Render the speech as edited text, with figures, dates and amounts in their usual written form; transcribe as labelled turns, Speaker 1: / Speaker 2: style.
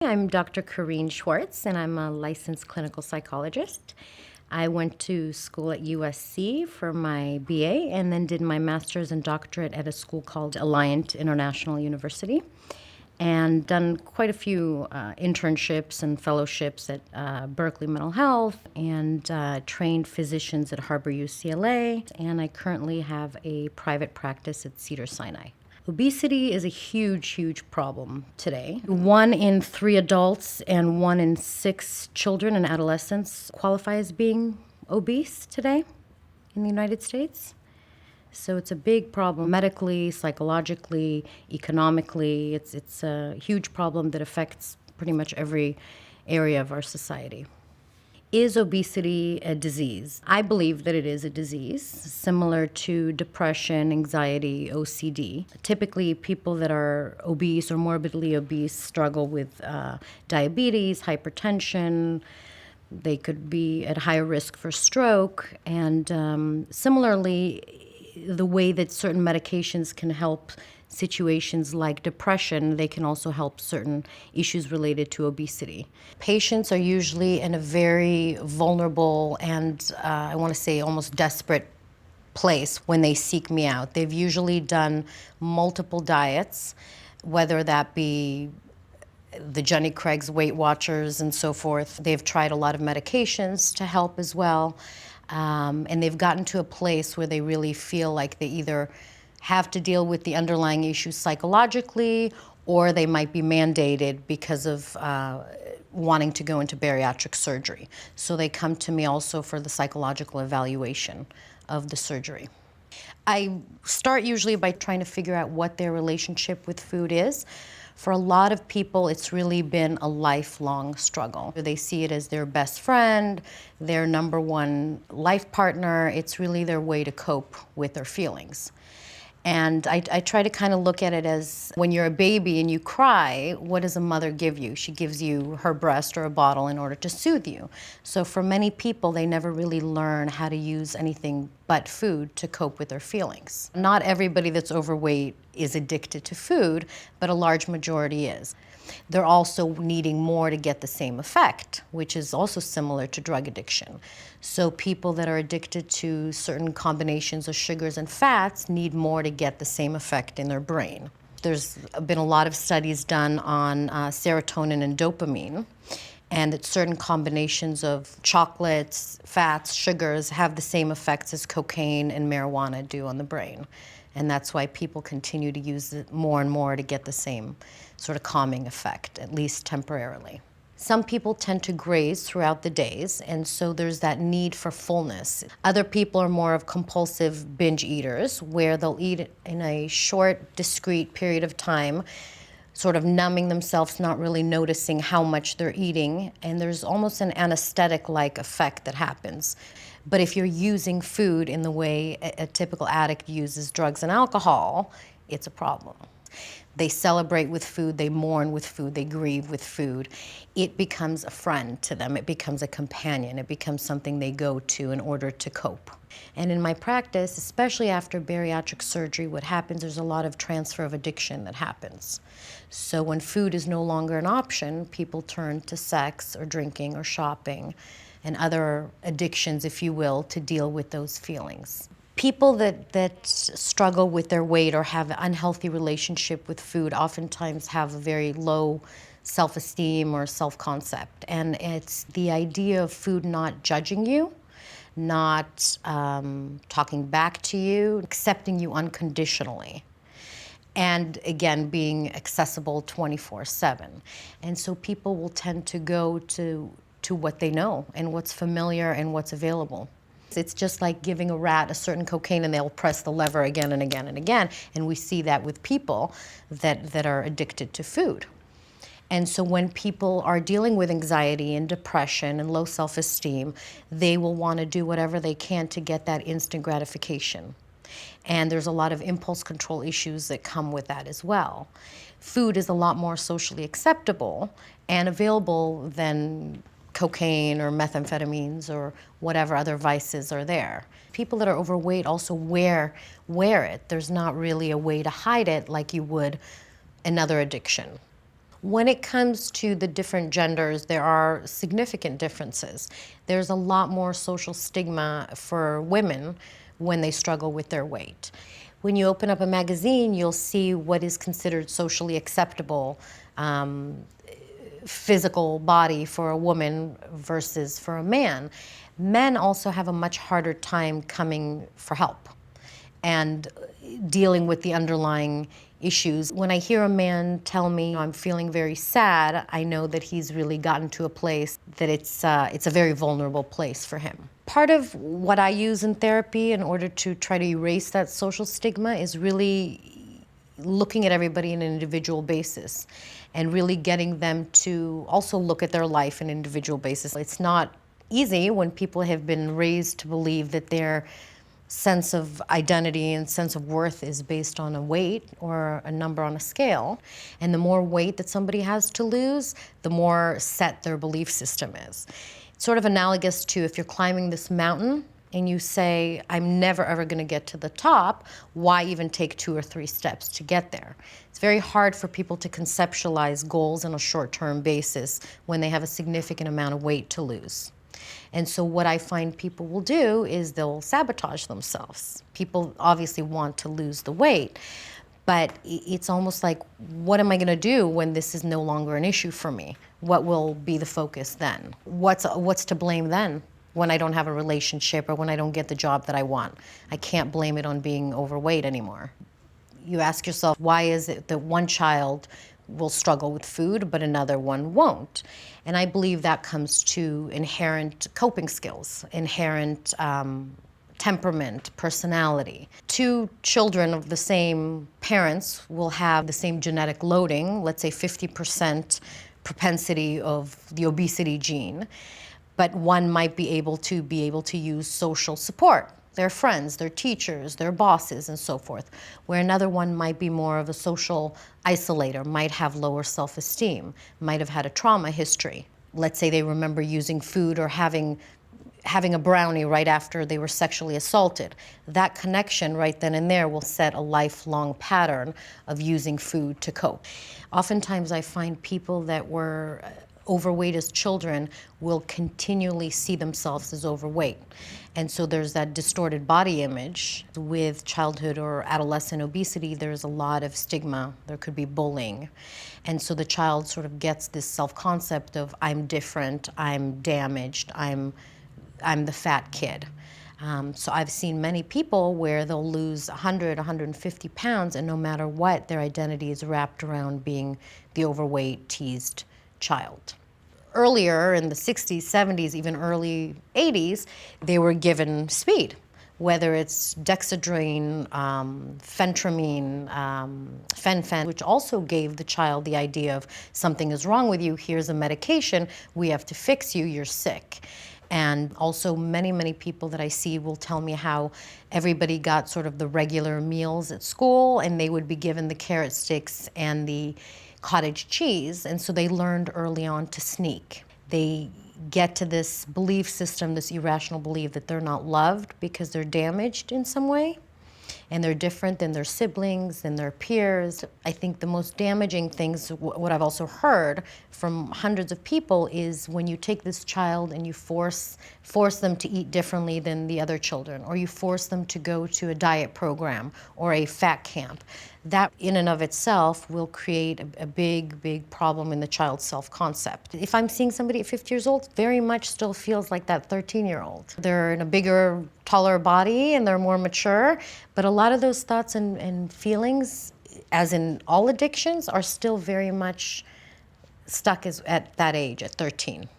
Speaker 1: I'm Dr. Karin Schwartz, and I'm a licensed clinical psychologist. I went to school at USC for my BA and then did my master's and doctorate at a school called Alliant International University, and done quite a few internships and fellowships at Berkeley Mental Health, and trained physicians at Harbor UCLA, and I currently have a private practice at Cedars-Sinai. Obesity is a huge, huge problem today. 1 in 3 adults and 1 in 6 children and adolescents qualify as being obese today in the United States. So it's a big problem medically, psychologically, economically. It's a huge problem that affects pretty much every area of our society. Is obesity a disease? I believe that it is a disease, similar to depression, anxiety, OCD. Typically, people that are obese or morbidly obese struggle with diabetes, hypertension. They could be at higher risk for stroke. And similarly, the way that certain medications can help situations like depression, they can also help certain issues related to obesity. Patients are usually in a very vulnerable and I want to say almost desperate place when they seek me out. They've usually done multiple diets, whether that be the Jenny Craig's Weight Watchers and so forth. They've tried a lot of medications to help as well. And they've gotten to a place where they really feel like they either have to deal with the underlying issues psychologically, or they might be mandated because of wanting to go into bariatric surgery. So they come to me also for the psychological evaluation of the surgery. I start usually by trying to figure out what their relationship with food is. For a lot of people, it's really been a lifelong struggle. They see it as their best friend, their number one life partner. It's really their way to cope with their feelings. And I try to kind of look at it as when you're a baby and you cry, what does a mother give you? She gives you her breast or a bottle in order to soothe you. So for many people, they never really learn how to use anything but food to cope with their feelings. Not everybody that's overweight is addicted to food, but a large majority is. They're also needing more to get the same effect, which is also similar to drug addiction. So people that are addicted to certain combinations of sugars and fats need more to get the same effect in their brain. There's been a lot of studies done on serotonin and dopamine, and that certain combinations of chocolates, fats, sugars have the same effects as cocaine and marijuana do on the brain. And that's why people continue to use it more and more to get the same sort of calming effect, at least temporarily. Some people tend to graze throughout the days, and so there's that need for fullness. Other people are more of compulsive binge eaters, where they'll eat in a short, discrete period of time, sort of numbing themselves, not really noticing how much they're eating, and there's almost an anesthetic-like effect that happens. But if you're using food in the way a typical addict uses drugs and alcohol, it's a problem. They celebrate with food, they mourn with food, they grieve with food. It becomes a friend to them, it becomes a companion, it becomes something they go to in order to cope. And in my practice, especially after bariatric surgery, what happens, there's a lot of transfer of addiction that happens. So when food is no longer an option, people turn to sex or drinking or shopping and other addictions, if you will, to deal with those feelings. People that struggle with their weight or have an unhealthy relationship with food oftentimes have a very low self-esteem or self-concept. And it's the idea of food not judging you, not talking back to you, accepting you unconditionally. And again, being accessible 24/7. And so people will tend to go to what they know and what's familiar and what's available. It's just like giving a rat a certain cocaine and they'll press the lever again and again and again. And we see that with people that are addicted to food. And so when people are dealing with anxiety and depression and low self-esteem, they will want to do whatever they can to get that instant gratification. And there's a lot of impulse control issues that come with that as well. Food is a lot more socially acceptable and available than cocaine or methamphetamines or whatever other vices are there. People that are overweight also wear it. There's not really a way to hide it like you would another addiction. When it comes to the different genders, there are significant differences. There's a lot more social stigma for women when they struggle with their weight. When you open up a magazine, you'll see what is considered socially acceptable physical body for a woman versus for a man. Men also have a much harder time coming for help and dealing with the underlying issues. When I hear a man tell me, I'm feeling very sad, I know that he's really gotten to a place that it's a very vulnerable place for him. Part of what I use in therapy in order to try to erase that social stigma is really looking at everybody on an individual basis and really getting them to also look at their life on an individual basis. It's not easy when people have been raised to believe that their sense of identity and sense of worth is based on a weight or a number on a scale. And the more weight that somebody has to lose, the more set their belief system is. It's sort of analogous to if you're climbing this mountain and you say, I'm never ever going to get to the top, why even take 2 or 3 steps to get there? It's very hard for people to conceptualize goals on a short-term basis when they have a significant amount of weight to lose. And so what I find people will do is they'll sabotage themselves. People obviously want to lose the weight, but it's almost like, what am I going to do when this is no longer an issue for me? What will be the focus then? What's to blame then? When I don't have a relationship or when I don't get the job that I want. I can't blame it on being overweight anymore. You ask yourself, why is it that one child will struggle with food but another one won't? And I believe that comes to inherent coping skills, inherent temperament, personality. 2 children of the same parents will have the same genetic loading, let's say 50% propensity of the obesity gene. But one might be able to use social support, their friends, their teachers, their bosses, and so forth, where another one might be more of a social isolator, might have lower self-esteem, might have had a trauma history. Let's say they remember using food or having a brownie right after they were sexually assaulted. That connection right then and there will set a lifelong pattern of using food to cope. Oftentimes I find people that were overweight as children will continually see themselves as overweight. And so there's that distorted body image. With childhood or adolescent obesity, there's a lot of stigma. There could be bullying. And so the child sort of gets this self-concept of, I'm different, I'm damaged, I'm the fat kid. So I've seen many people where they'll lose 100, 150 pounds, and no matter what, their identity is wrapped around being the overweight, teased child. Earlier in the 60s, 70s, even early 80s, they were given speed, whether it's dexedrine, phentermine, fen-phen, which also gave the child the idea of something is wrong with you, here's a medication, we have to fix you, you're sick. And also many, many people that I see will tell me how everybody got sort of the regular meals at school and they would be given the carrot sticks and the cottage cheese, and so they learned early on to sneak. They get to this belief system, this irrational belief that they're not loved because they're damaged in some way, and they're different than their siblings and their peers. I think the most damaging things, what I've also heard from hundreds of people, is when you take this child and you force them to eat differently than the other children, or you force them to go to a diet program or a fat camp. That in and of itself will create a big, big problem in the child's self-concept. If I'm seeing somebody at 50 years old, very much still feels like that 13-year-old. They're in a bigger, taller body and they're more mature, but a lot of those thoughts and feelings, as in all addictions, are still very much stuck at that age, at 13.